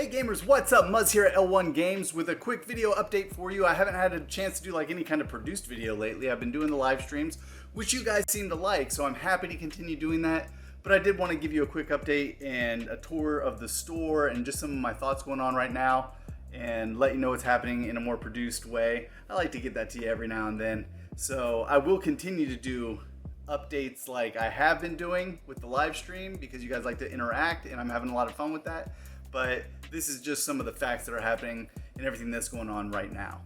Hey gamers, what's up? Muzz here at L1 Games with a quick video update for you. I haven't had a chance to do like any kind of produced video lately. I've been doing the live streams, which you guys seem to like, so I'm happy to continue doing that. But I did want to give you a quick update and a tour of the store and just some of my thoughts going on right now and let you know what's happening in a more produced way. I like to get that to you every now and then. So I will continue to do updates like I have been doing with the live stream because you guys like to interact and I'm having a lot of fun with that. But this is just some of the facts that are happening and everything that's going on right now.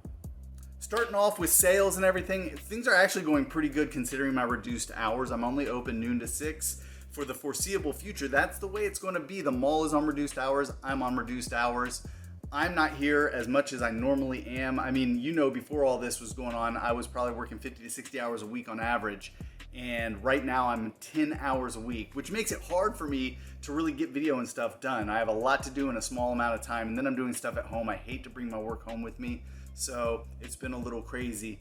Starting off with sales and everything, things are actually going pretty good considering my reduced hours. I'm only open noon to 6 for the foreseeable future. That's the way it's going to be. The mall is on reduced hours. I'm on reduced hours. I'm not here as much as I normally am. I mean, you know, before all this was going on, I was probably working 50 to 60 hours a week on average. And right now I'm 10 hours a week, which makes it hard for me to really get video and stuff done. I have a lot to do in a small amount of time, and then I'm doing stuff at home. I hate to bring my work home with me, so it's been a little crazy.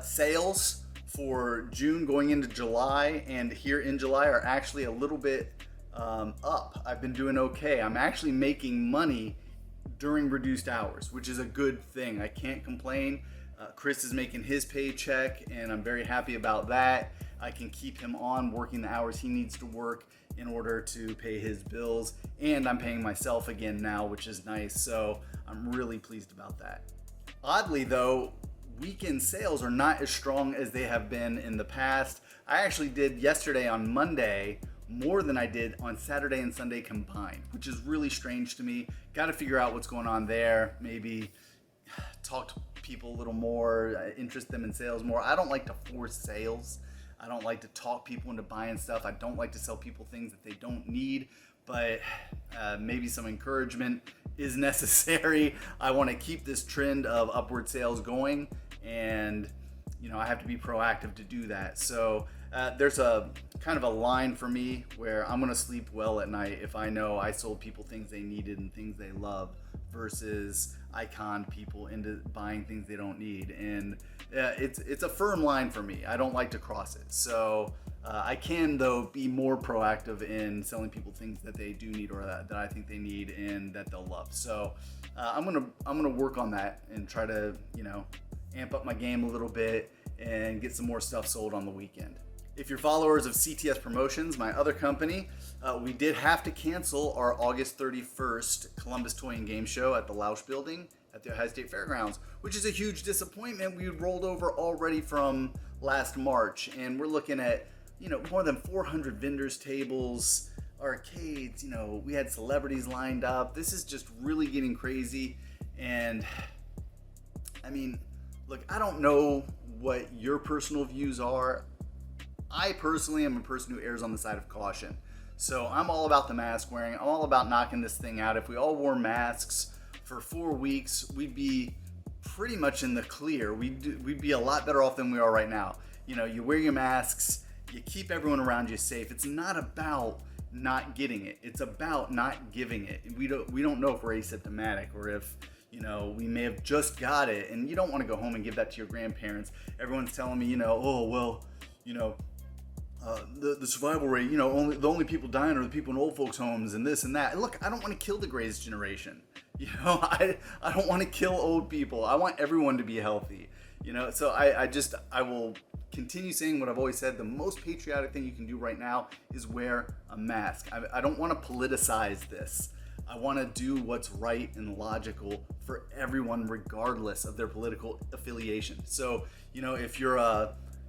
Sales for June going into July and here in July are actually a little bit up. I've been doing okay. I'm actually making money during reduced hours, which is a good thing. I can't complain. Chris is making his paycheck and I'm very happy about that. I can keep him on working the hours he needs to work in order to pay his bills, and I'm paying myself again now, which is nice, so I'm really pleased about that. Oddly though, weekend sales are not as strong as they have been in the past. I actually did yesterday on Monday more than I did on Saturday and Sunday combined, which is really strange to me. Got to figure out what's going on there. Maybe talk to people a little more, interest them in sales more. I don't like to force sales. I don't like to talk people into buying stuff. I don't like to sell people things that they don't need, but maybe some encouragement is necessary. I want to keep this trend of upward sales going, and you know, I have to be proactive to do that. So there's a kind of a line for me where I'm gonna sleep well at night if I know I sold people things they needed and things they love versus I conned people into buying things they don't need. And it's a firm line for me. I don't like to cross it. So I can though be more proactive in selling people things that they do need or that I think they need and that they'll love. So I'm gonna work on that and try to, you know, amp up my game a little bit and get some more stuff sold on the weekend. If you're followers of CTS Promotions, my other company, we did have to cancel our August 31st Columbus Toy and Game Show at the Lausch Building at the Ohio State Fairgrounds, which is a huge disappointment. We rolled over already from last March, and we're looking at, you know, more than 400 vendors, tables, arcades. You know, we had celebrities lined up. This is just really getting crazy, and I mean, look, I don't know what your personal views are. I personally am a person who errs on the side of caution. So I'm all about the mask wearing. I'm all about knocking this thing out. If we all wore masks for 4 weeks, we'd be pretty much in the clear. We'd be a lot better off than we are right now. You know, you wear your masks, you keep everyone around you safe. It's not about not getting it. It's about not giving it. We don't know if we're asymptomatic or if, you know, we may have just got it, and you don't want to go home and give that to your grandparents. Everyone's telling me, you know, oh, well, you know, the survival rate, you know, the only people dying are the people in old folks' homes and this and that. And look, I don't want to kill the greatest generation. You know, I don't want to kill old people. I want everyone to be healthy. You know, so I will continue saying what I've always said. The most patriotic thing you can do right now is wear a mask. I don't want to politicize this. I want to do what's right and logical for everyone, regardless of their political affiliation. So, you know, if you're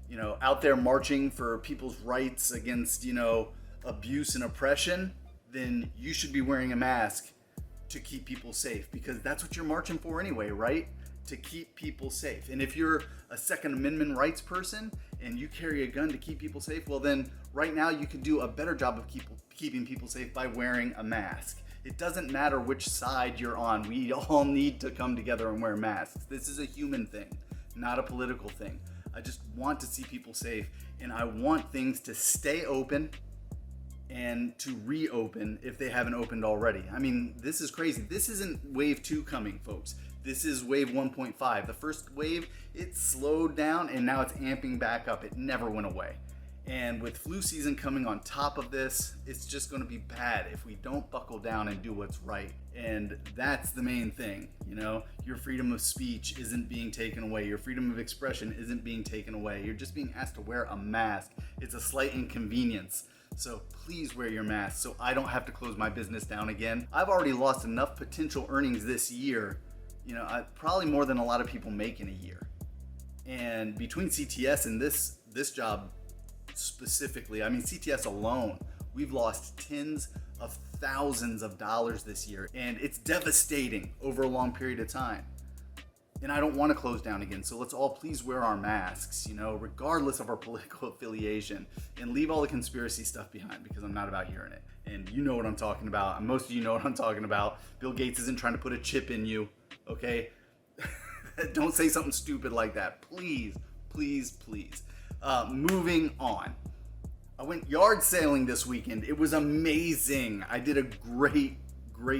you know, out there marching for people's rights against, you know, abuse and oppression, then you should be wearing a mask to keep people safe, because that's what you're marching for anyway, right? To keep people safe. And if you're a Second Amendment rights person and you carry a gun to keep people safe, well then right now you can do a better job of keeping people safe by wearing a mask. It doesn't matter which side you're on. We all need to come together and wear masks. This is a human thing, not a political thing. I just want to see people safe, and I want things to stay open and to reopen if they haven't opened already. I mean, this is crazy. This isn't wave 2 coming, folks. This is wave 1.5. The first wave, it slowed down and now it's amping back up. It never went away. And with flu season coming on top of this, it's just going to be bad if we don't buckle down and do what's right. And that's the main thing, you know? Your freedom of speech isn't being taken away. Your freedom of expression isn't being taken away. You're just being asked to wear a mask. It's a slight inconvenience. So please wear your mask so I don't have to close my business down again. I've already lost enough potential earnings this year, probably more than a lot of people make in a year. And between CTS and this job specifically, CTS alone, we've lost tens of thousands of dollars this year, and it's devastating over a long period of time. And I don't want to close down again, so let's all please wear our masks, regardless of our political affiliation, and leave all the conspiracy stuff behind, because I'm not about hearing it. And you know what I'm talking about. Most of you know what I'm talking about. Bill Gates isn't trying to put a chip in you, okay? Don't say something stupid like that. Please, please, please. Moving on. I went yard sailing this weekend. It was amazing. I did a great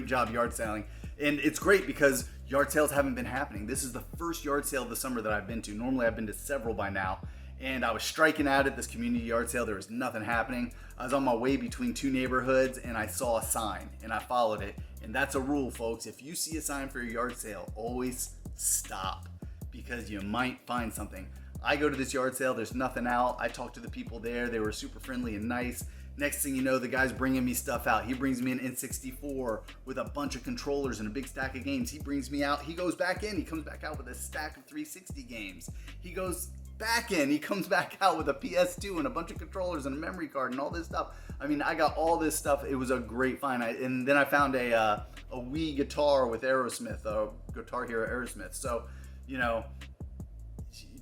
job yard sailing. And it's great because yard sales haven't been happening. This is the first yard sale of the summer that I've been to. Normally I've been to several by now. And I was striking out at this community yard sale. There was nothing happening. I was on my way between two neighborhoods and I saw a sign and I followed it. And that's a rule, folks. If you see a sign for your yard sale, always stop, because you might find something. I go to this yard sale, there's nothing out. I talked to the people there. They were super friendly and nice. Next thing you know, the guy's bringing me stuff out. He brings me an N64 with a bunch of controllers and a big stack of games. He brings me out. He goes back in. He comes back out with a stack of 360 games. He goes back in. He comes back out with a PS2 and a bunch of controllers and a memory card and all this stuff. I got all this stuff. It was a great find. And then I found a Wii guitar with Aerosmith, a Guitar Hero Aerosmith. So,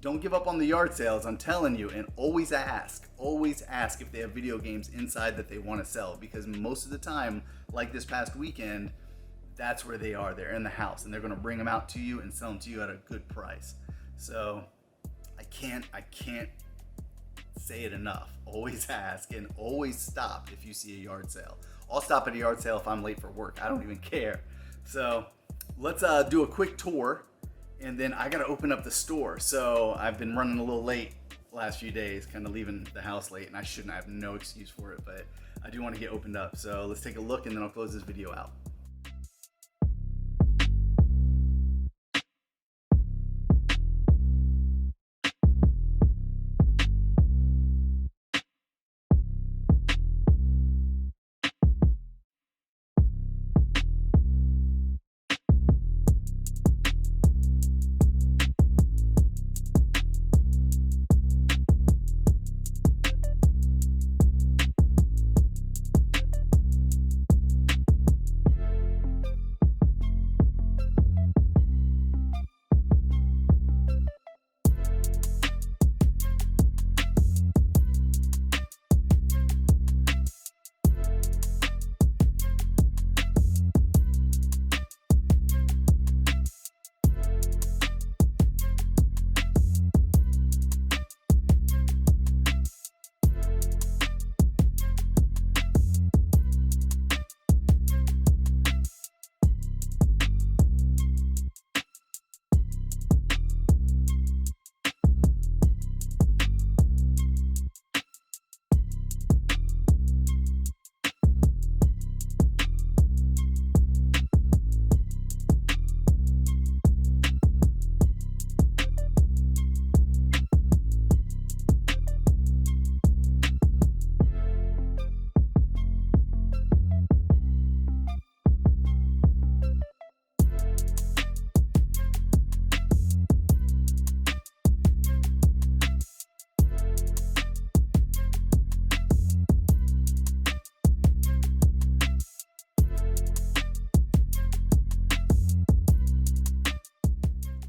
don't give up on the yard sales, I'm telling you, and always ask if they have video games inside that they want to sell, because most of the time, like this past weekend, that's where they are. They're in the house and they're going to bring them out to you and sell them to you at a good price. So I can't say it enough. Always ask and always stop if you see a yard sale. I'll stop at a yard sale if I'm late for work. I don't even care. So let's do a quick tour. And then I gotta open up the store. So I've been running a little late the last few days, kind of leaving the house late, and I shouldn't. I have no excuse for it, but I do want to get opened up. So let's take a look and then I'll close this video out.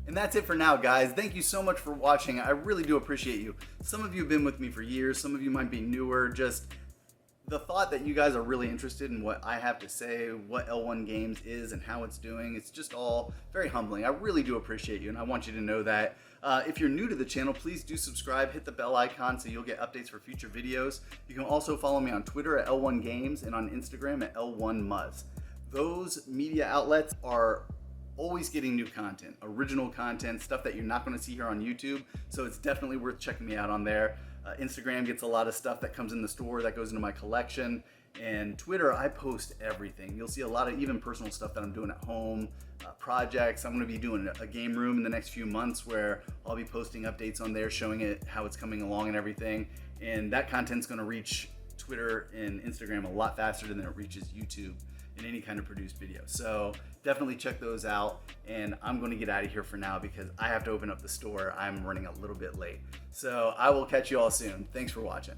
And that's it for now, guys. Thank you so much for watching. I really do appreciate you. Some of you have been with me for years. Some of you might be newer. Just the thought that you guys are really interested in what I have to say, what L1 Games is and how it's doing, it's just all very humbling. I really do appreciate you, and I want you to know that. If you're new to the channel, please do subscribe, hit the bell icon so you'll get updates for future videos. You can also follow me on Twitter at L1 Games and on Instagram at L1Muzz. Those media outlets are always getting new content, original content, stuff that you're not going to see here on YouTube, so it's definitely worth checking me out on there. Instagram gets a lot of stuff that comes in the store that goes into my collection. And Twitter, I post everything. You'll see a lot of even personal stuff that I'm doing at home, projects. I'm going to be doing a game room in the next few months where I'll be posting updates on there, showing it how it's coming along and everything. And that content's going to reach Twitter and Instagram a lot faster than it reaches YouTube in any kind of produced video. So definitely check those out. And I'm going to get out of here for now because I have to open up the store. I'm running a little bit late. So I will catch you all soon. Thanks for watching.